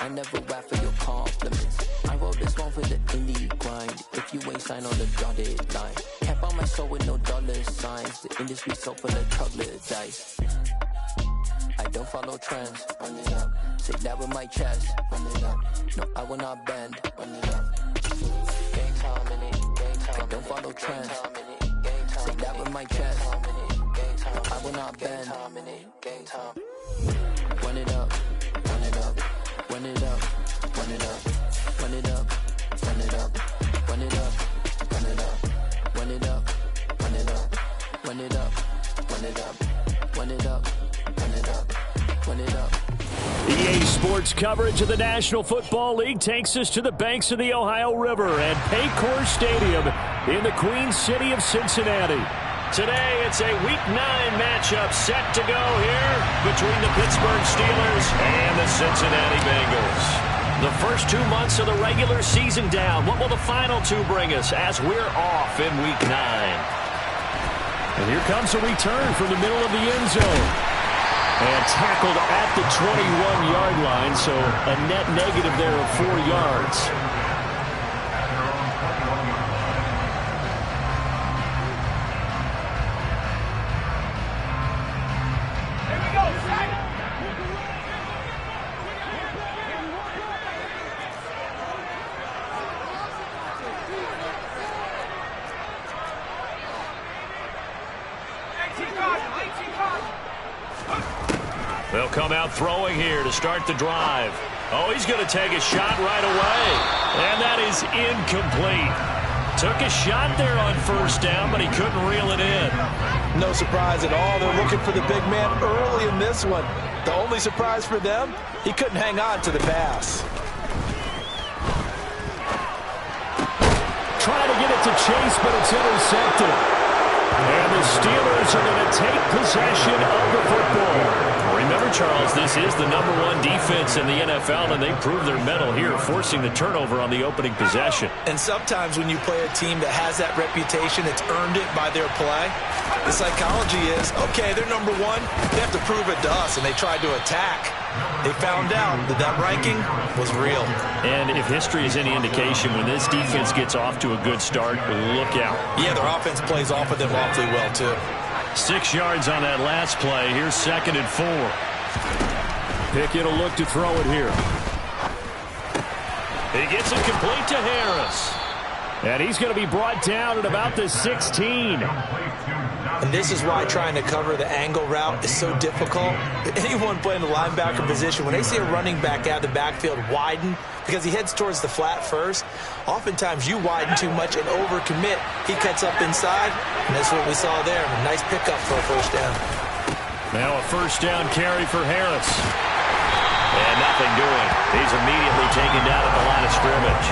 I never rap for your compliments. I wrote this one for the indie grind. If you ain't signed on the dotted line, can't buy my soul with no dollar signs. The industry so full of troglodytes. I don't follow trends. Run it up. Say that with my chest. Run it up. No, I will not bend. Run it up. Gang time in it. Gang time. I don't follow trends. Say that with my chest. I will not bend. Gang time. Run it up. Run it up. Run it up. Run it up. Run it up. Run it up. Run it up. Run it up. Run it up. Run it up. Run it up. Run it up. Run it up. Run it up. Run it up. EA Sports coverage of the National Football League takes us to the banks of the Ohio River at Paycor Stadium in the Queen City of Cincinnati. Today, it's a Week 9 matchup set to go here between the Pittsburgh Steelers and the Cincinnati Bengals. The first 2 months of the regular season down. What will the final 2 bring us as we're off in Week 9? And here comes a return from the middle of the end zone. And tackled at the 21-yard line, so a net negative there of 4 yards. They'll come out throwing here to start the drive. Oh, he's going to take a shot right away. And that is incomplete. Took a shot there on first down, but he couldn't reel it in. No surprise at all. They're looking for the big man early in this one. The only surprise for them, he couldn't hang on to the pass. Trying to get it to Chase, but it's intercepted. And the Steelers are going to take possession of the football. Remember, Charles, this is the #1 defense in the NFL, and they proved their mettle here, forcing the turnover on the opening possession. And sometimes when you play a team that has that reputation, it's earned it by their play. The psychology is, okay, they're #1. They have to prove it to us, and they tried to attack. They found out that that ranking was real. And if history is any indication, when this defense gets off to a good start, look out. Yeah, their offense plays off of them awfully well, too. 6 yards on that last play. Here's 2nd and 4. Pickett will look to throw it here. He gets it complete to Harris. And he's going to be brought down at about the 16. And this is why trying to cover the angle route is so difficult. Anyone playing the linebacker position, when they see a running back out of the backfield widen, because he heads towards the flat first, oftentimes you widen too much and overcommit. He cuts up inside, and that's what we saw there. A nice pickup for a first down. Now a first down carry for Harris. And nothing doing. He's immediately taken down at the line of scrimmage.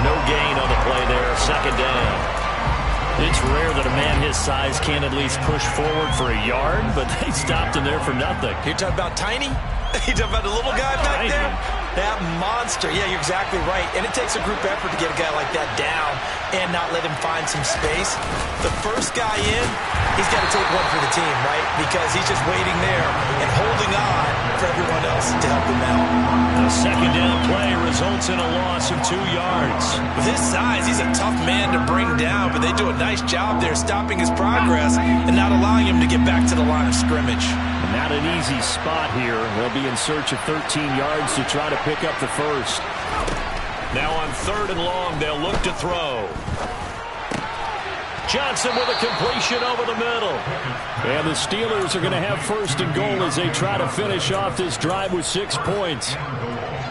No gain on the play there. 2nd down. It's rare that a man his size can't at least push forward for a yard, but they stopped him there for nothing. You're talking about tiny? You're talking about the little guy back there? That monster. Yeah, you're exactly right. And it takes a group effort to get a guy like that down and not let him find some space. The first guy in, he's got to take one for the team, right? Because he's just waiting there and holding on for everyone else to help him out. The 2nd down play results in a loss of 2 yards. With his size, he's a tough man to bring down, but they do a nice job there stopping his progress and not allowing him to get back to the line of scrimmage. Not an easy spot here. They'll be in search of 13 yards to try to pick up the first. Now on 3rd and long, they'll look to throw. Johnson with a completion over the middle. And the Steelers are going to have 1st and goal as they try to finish off this drive with 6 points.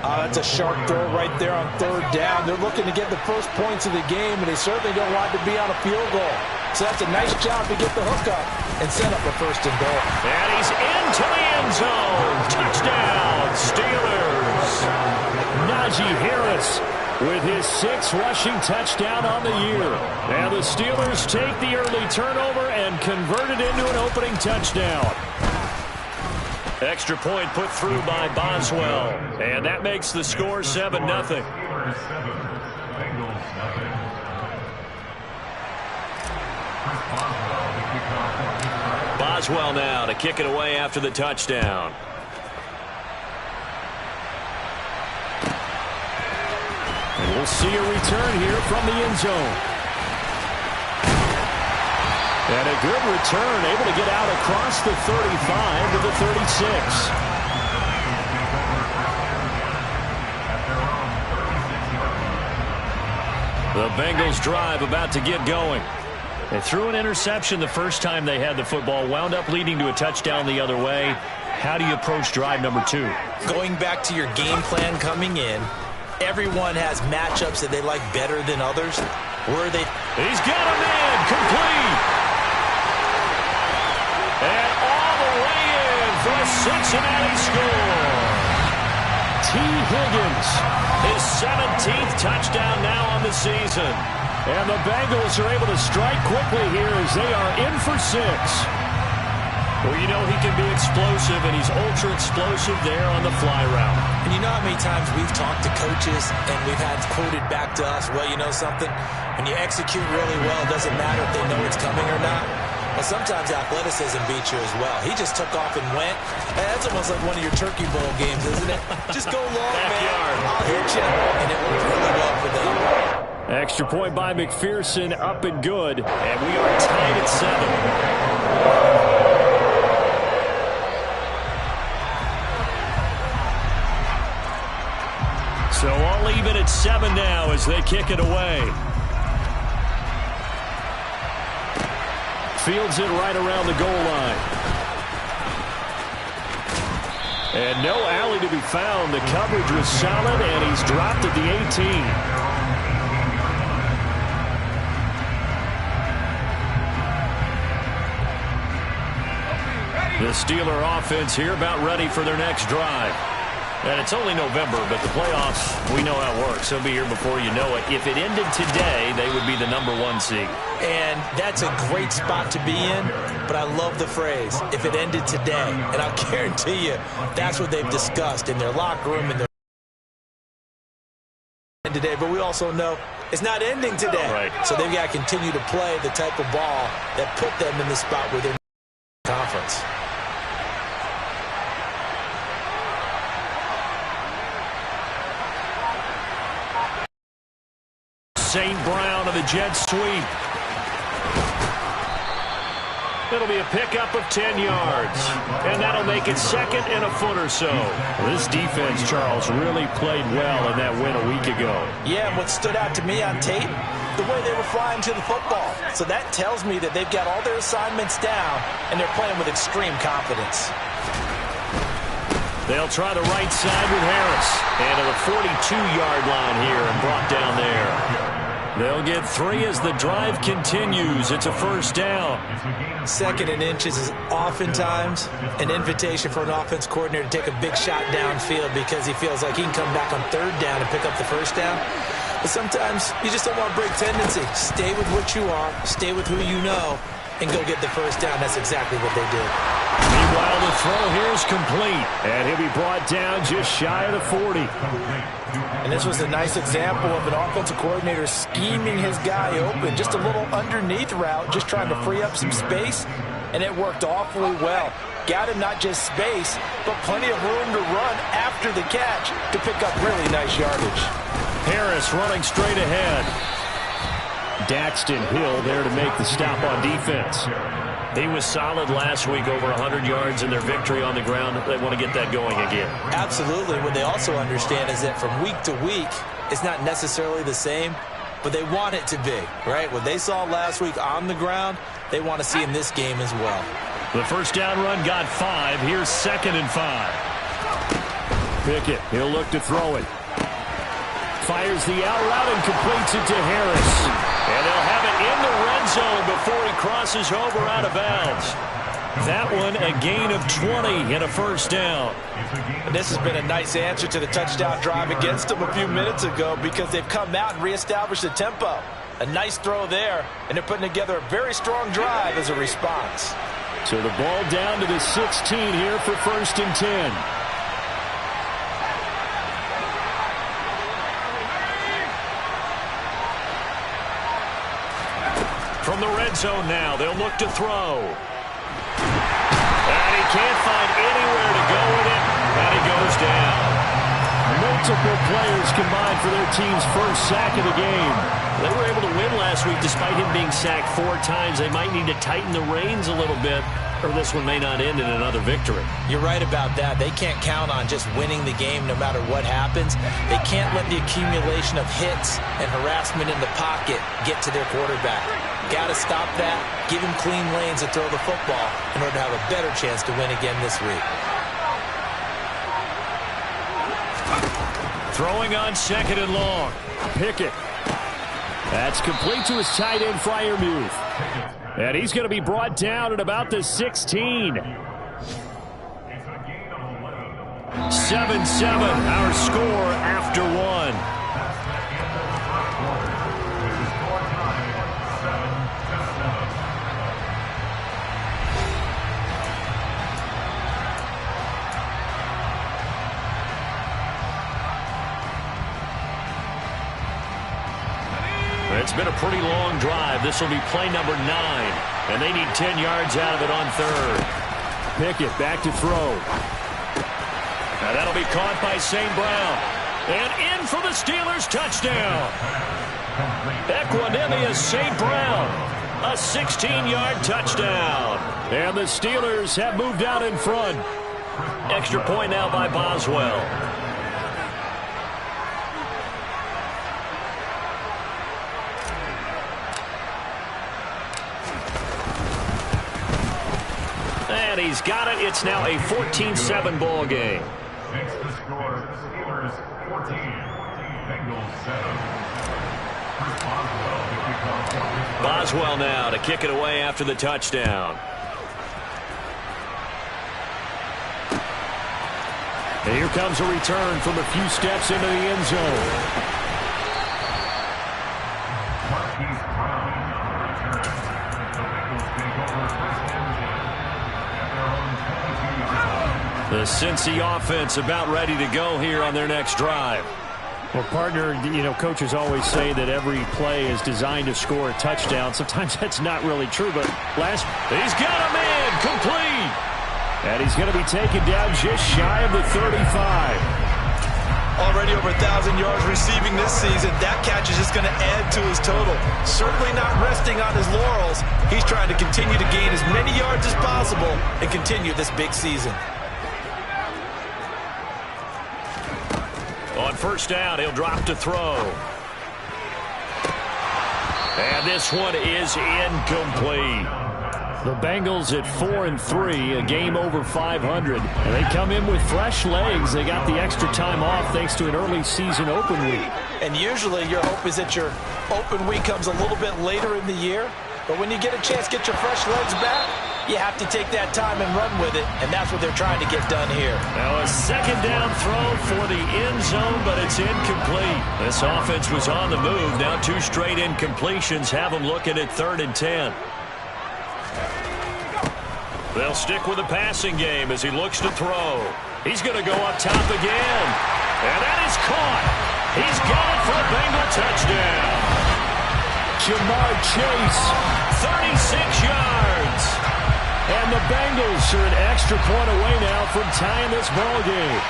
That's a sharp throw right there on 3rd down. They're looking to get the first points of the game, and they certainly don't want to be on a field goal. So that's a nice job to get the hook up and set up a 1st and goal. And he's into the end zone. Touchdown, Steelers. Najee Harris with his 6th rushing touchdown on the year. And the Steelers take the early turnover and convert it into an opening touchdown. Extra point put through by Boswell. And that makes the score 7-0. Boswell now to kick it away after the touchdown. And we'll see a return here from the end zone. And a good return, able to get out across the 35 to the 36. The Bengals drive about to get going. They threw an interception the first time they had the football, wound up leading to a touchdown the other way. How do you approach drive number 2? Going back to your game plan coming in, everyone has matchups that they like better than others. He's got a man, complete. And all the way in for a Cincinnati score. T. Higgins, his 17th touchdown now on the season. And the Bengals are able to strike quickly here as they are in for 6. Well, you know he can be explosive, and he's ultra-explosive there on the fly route. And you know how many times we've talked to coaches and we've had quoted back to us, well, you know something? When you execute really well, it doesn't matter if they know it's coming or not. Well, sometimes athleticism beats you as well. He just took off and went. Hey, that's almost like one of your Turkey Bowl games, isn't it? Just go long, man. I'll hit you. And it worked really well for them. Extra point by McPherson, up and good. And we are tied at 7. So all even at 7 now as they kick it away. Fields it right around the goal line. And no alley to be found. The coverage was solid, and he's dropped at the 18. The Steeler offense here about ready for their next drive. And it's only November, but the playoffs, we know how it works. They'll be here before you know it. If it ended today, they would be the #1 seed. And that's a great spot to be in, but I love the phrase, if it ended today. And I'll guarantee you, that's what they've discussed in their locker room and their today. But we also know it's not ending today. Right. So they've got to continue to play the type of ball that put them in the spot where they're in the conference. St. Brown of the jet sweep. It'll be a pickup of 10 yards. And that'll make it second and a foot or so. This defense, Charles, really played well in that win a week ago. Yeah, and what stood out to me on tape, the way they were flying to the football. So that tells me that they've got all their assignments down, and they're playing with extreme confidence. They'll try the right side with Harris. And to the 42-yard line here and brought down there. They'll get 3 as the drive continues. It's a first down. 2nd and inches is oftentimes an invitation for an offense coordinator to take a big shot downfield because he feels like he can come back on 3rd down and pick up the first down. But sometimes you just don't want to break tendency. Stay with what you are, stay with who you know, and go get the first down. That's exactly what they did. Meanwhile, the throw here is complete, and he'll be brought down just shy of the 40. And this was a nice example of an offensive coordinator scheming his guy open. Just a little underneath route, just trying to free up some space, and it worked awfully well. Got him not just space, but plenty of room to run after the catch to pick up really nice yardage. Harris running straight ahead. Daxton Hill there to make the stop on defense. He was solid last week, over 100 yards in their victory on the ground. They want to get that going again. Absolutely. What they also understand is that from week to week, it's not necessarily the same, but they want it to be, right? What they saw last week on the ground, they want to see in this game as well. The first down run got 5. Here's 2nd and 5. Pickett, he'll look to throw it. Fires the out route and completes it to Harris. And they'll have it in the red zone before he crosses over out of bounds. That one a gain of 20 and a first down. And this has been a nice answer to the touchdown drive against them a few minutes ago because they've come out and reestablished the tempo. A nice throw there, and they're putting together a very strong drive as a response. So the ball down to the 16 here for 1st and 10. From the red zone now, they'll look to throw. And he can't find anywhere to go with it, and he goes down. No multiple players combined for their team's first sack of the game. They were able to win last week despite him being sacked 4 times. They might need to tighten the reins a little bit, or this one may not end in another victory. You're right about that. They can't count on just winning the game no matter what happens. They can't let the accumulation of hits and harassment in the pocket get to their quarterback. Got to stop that, give him clean lanes to throw the football in order to have a better chance to win again this week. Throwing on 2nd and long. Pickett. That's complete to his tight end, Freiermuth. And he's going to be brought down at about the 16. 7-7, our score after 1. It's been a pretty long drive. This will be play number 9. And they need 10 yards out of it on 3rd. Pickett back to throw. Now that'll be caught by St. Brown. And in for the Steelers, touchdown. Equanimous St. Brown. A 16-yard touchdown. And the Steelers have moved out in front. Extra point now by Boswell. And he's got it. It's now a 14-7 ball game. Next the score, Steelers 14, Bengals 7. Boswell now to kick it away after the touchdown. And here comes a return from a few steps into the end zone. The Cincy offense about ready to go here on their next drive. Well, partner, you know, coaches always say that every play is designed to score a touchdown. Sometimes that's not really true, but he's got a man complete. And he's going to be taken down just shy of the 35. Already over 1,000 yards receiving this season. That catch is just going to add to his total. Certainly not resting on his laurels. He's trying to continue to gain as many yards as possible and continue this big season. On first down, he'll drop to throw. And this one is incomplete. The Bengals at 4-3, a game over 500. And they come in with fresh legs. They got the extra time off thanks to an early season open week. And usually your hope is that your open week comes a little bit later in the year. But when you get a chance to get your fresh legs back, you have to take that time and run with it, and that's what they're trying to get done here. Now a second down throw for the end zone, but it's incomplete. This offense was on the move. Now 2 straight incompletions have them looking at 3rd and 10. They'll stick with the passing game as he looks to throw. He's going to go up top again. And that is caught. He's got it for a Bengal touchdown. Jamar Chase, 36 yards. And the Bengals are an extra point away now from tying this ball game.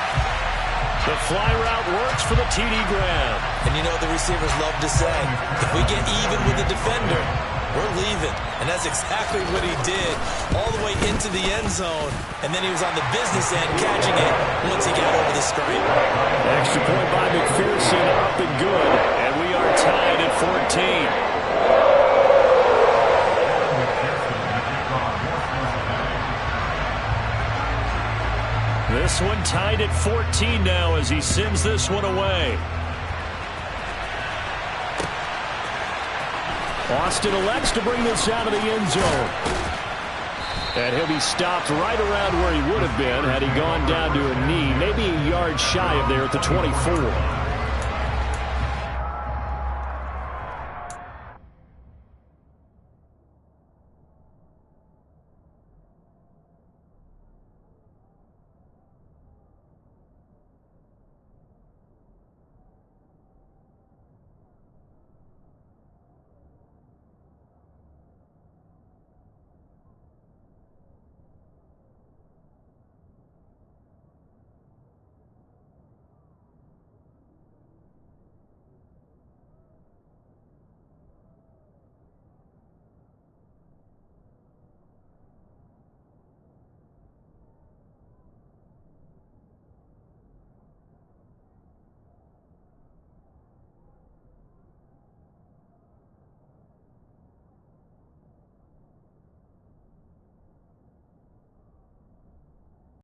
The fly route works for the TD grab. And you know the receivers love to say, if we get even with the defender, we're leaving. And that's exactly what he did all the way into the end zone. And then he was on the business end catching it once he got over the stripe. Extra point by McPherson, up and good. And we are tied at 14. This one tied at 14 now as he sends this one away. Austin elects to bring this out of the end zone. And he'll be stopped right around where he would have been had he gone down to a knee, maybe a yard shy of there at the 24.